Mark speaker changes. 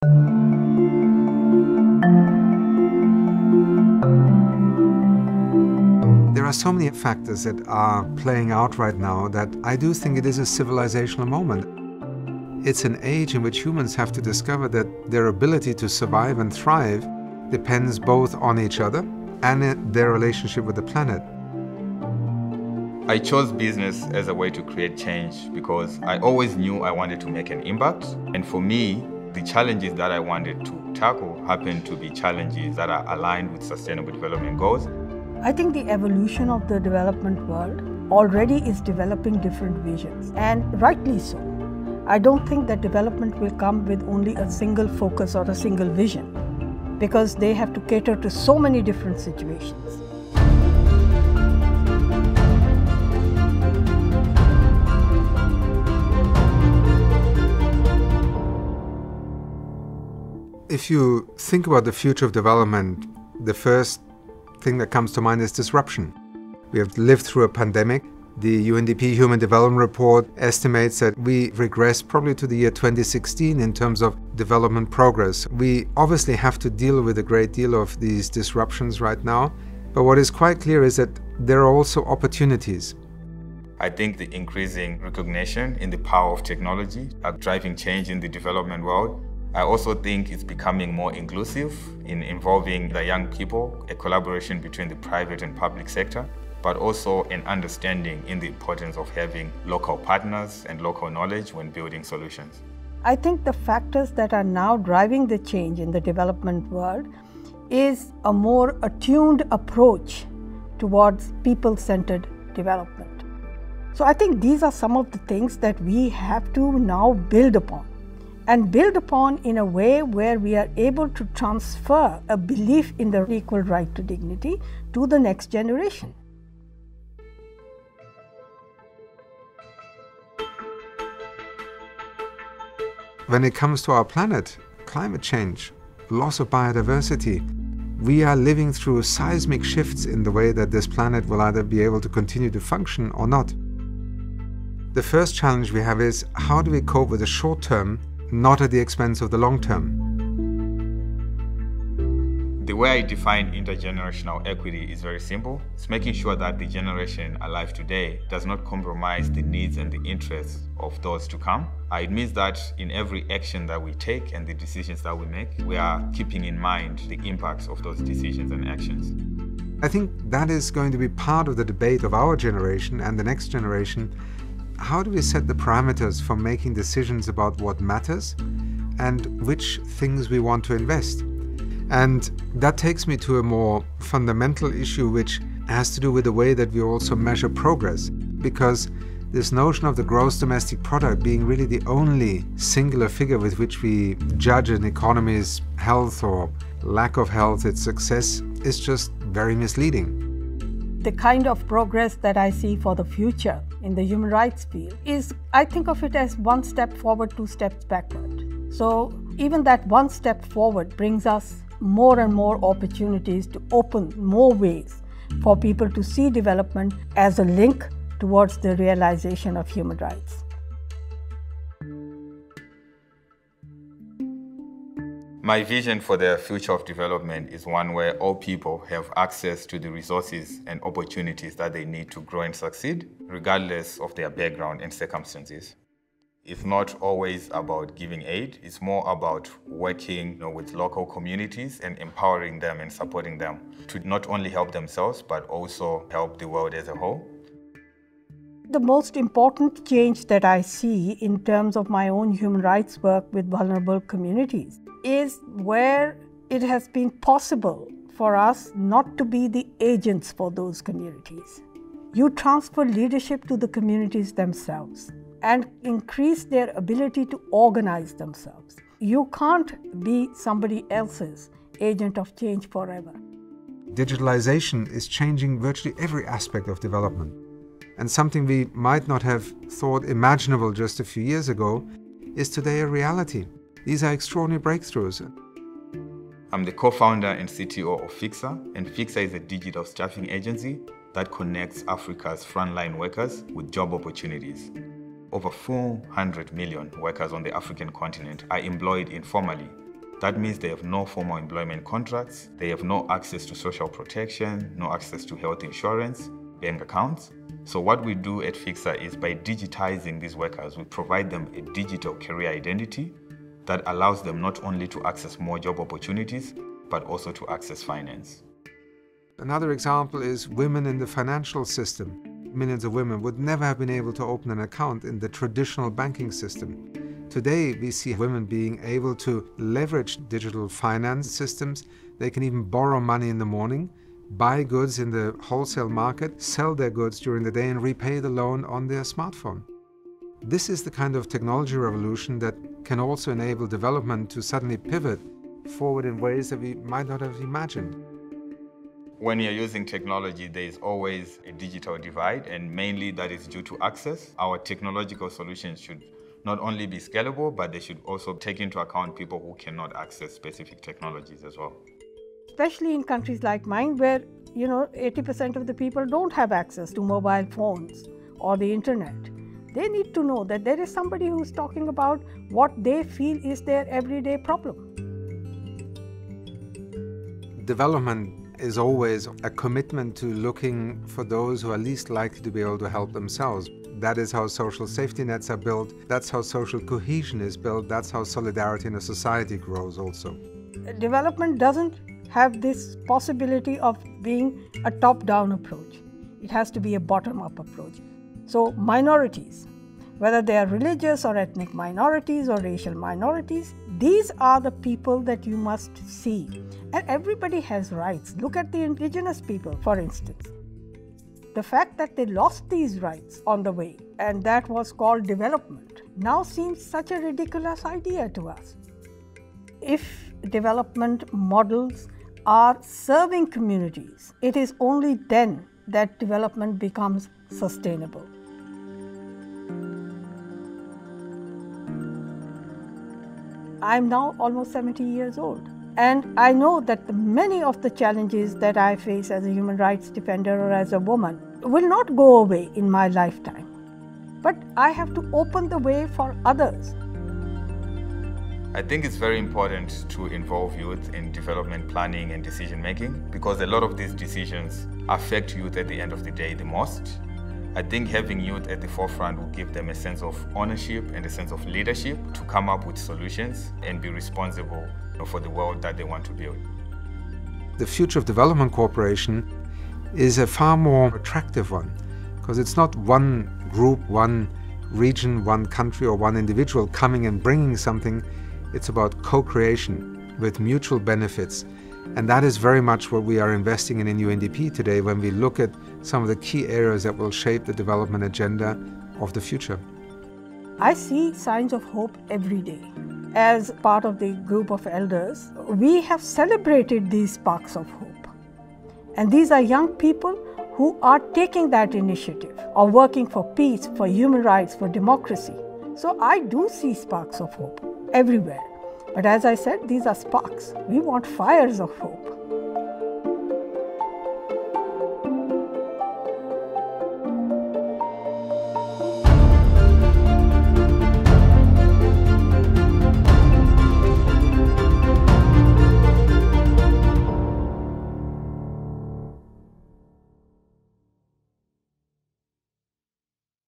Speaker 1: There are so many factors that are playing out right now that I do think it is a civilizational moment. It's an age in which humans have to discover that their ability to survive and thrive depends both on each other and their relationship with the planet.
Speaker 2: I chose business as a way to create change because I always knew I wanted to make an impact. And for me, the challenges that I wanted to tackle happened to be challenges that are aligned with Sustainable Development Goals.
Speaker 3: I think the evolution of the development world already is developing different visions, and rightly so. I don't think that development will come with only a single focus or a single vision, because they have to cater to so many different situations.
Speaker 1: If you think about the future of development, the first thing that comes to mind is disruption. We have lived through a pandemic. The UNDP Human Development Report estimates that we regress probably to the year 2016 in terms of development progress. We obviously have to deal with a great deal of these disruptions right now, but what is quite clear is that there are also opportunities.
Speaker 2: I think the increasing recognition in the power of technology are driving change in the development world. I also think it's becoming more inclusive in involving the young people, a collaboration between the private and public sector, but also an understanding in the importance of having local partners and local knowledge when building solutions.
Speaker 3: I think the factors that are now driving the change in the development world is a more attuned approach towards people-centered development. So I think these are some of the things that we have to now build upon. And build upon in a way where we are able to transfer a belief in the equal right to dignity to the next generation.
Speaker 1: When it comes to our planet, climate change, loss of biodiversity, we are living through seismic shifts in the way that this planet will either be able to continue to function or not. The first challenge we have is, how do we cope with the short term, not at the expense of the long term?
Speaker 2: The way I define intergenerational equity is very simple. It's making sure that the generation alive today does not compromise the needs and the interests of those to come. It means that in every action that we take and the decisions that we make, we are keeping in mind the impacts of those decisions and actions.
Speaker 1: I think that is going to be part of the debate of our generation and the next generation. How do we set the parameters for making decisions about what matters and which things we want to invest? And that takes me to a more fundamental issue, which has to do with the way that we also measure progress. Because this notion of the gross domestic product being really the only singular figure with which we judge an economy's health or lack of health, its success, is just very misleading.
Speaker 3: The kind of progress that I see for the future in the human rights field is, I think of it as one step forward, two steps backward. So even that one step forward brings us more and more opportunities to open more ways for people to see development as a link towards the realization of human rights.
Speaker 2: My vision for the future of development is one where all people have access to the resources and opportunities that they need to grow and succeed, regardless of their background and circumstances. It's not always about giving aid, it's more about working with local communities and empowering them and supporting them to not only help themselves, but also help the world as a whole.
Speaker 3: The most important change that I see in terms of my own human rights work with vulnerable communities is where it has been possible for us not to be the agents for those communities. You transfer leadership to the communities themselves and increase their ability to organize themselves. You can't be somebody else's agent of change forever.
Speaker 1: Digitalization is changing virtually every aspect of development. And something we might not have thought imaginable just a few years ago is today a reality. These are extraordinary breakthroughs.
Speaker 2: I'm the co-founder and CTO of Fixa, and Fixa is a digital staffing agency that connects Africa's frontline workers with job opportunities. Over 400 million workers on the African continent are employed informally, That means they have no formal employment contracts, they have no access to social protection, no access to health insurance, bank accounts. So what we do at Fixer is by digitizing these workers, we provide them a digital career identity that allows them not only to access more job opportunities, but also to access finance.
Speaker 1: Another example is women in the financial system. Millions of women would never have been able to open an account in the traditional banking system. Today, we see women being able to leverage digital finance systems. They can even borrow money in the morning, buy goods in the wholesale market, sell their goods during the day and repay the loan on their smartphone. This is the kind of technology revolution that can also enable development to suddenly pivot forward in ways that we might not have imagined.
Speaker 2: When you're using technology, there is always a digital divide, and mainly that is due to access. Our technological solutions should not only be scalable, but they should also take into account people who cannot access specific technologies as well.
Speaker 3: Especially in countries like mine where, 80% of the people don't have access to mobile phones or the internet. They need to know that there is somebody who's talking about what they feel is their everyday problem.
Speaker 1: Development is always a commitment to looking for those who are least likely to be able to help themselves. That is how social safety nets are built. That's how social cohesion is built. That's how solidarity in a society grows also.
Speaker 3: Development doesn't have this possibility of being a top-down approach. It has to be a bottom-up approach. So minorities, whether they are religious or ethnic minorities or racial minorities, these are the people that you must see. And everybody has rights. Look at the indigenous people, for instance. The fact that they lost these rights on the way, and that was called development, now seems such a ridiculous idea to us. If development models are serving communities, it is only then that development becomes sustainable. I'm now almost 70 years old, and I know that many of the challenges that I face as a human rights defender or as a woman will not go away in my lifetime. But I have to open the way for others.
Speaker 2: I think it's very important to involve youth in development planning and decision making, because a lot of these decisions affect youth at the end of the day the most. I think having youth at the forefront will give them a sense of ownership and a sense of leadership to come up with solutions and be responsible for the world that they want to build.
Speaker 1: The future of development cooperation is a far more attractive one, because it's not one group, one region, one country or one individual coming and bringing something. It's about co-creation with mutual benefits. And that is very much what we are investing in UNDP today when we look at some of the key areas that will shape the development agenda of the future.
Speaker 3: I see signs of hope every day. As part of the group of elders, we have celebrated these sparks of hope. And these are young people who are taking that initiative of working for peace, for human rights, for democracy. So I do see sparks of hope everywhere. But as I said, these are sparks. We want fires of hope.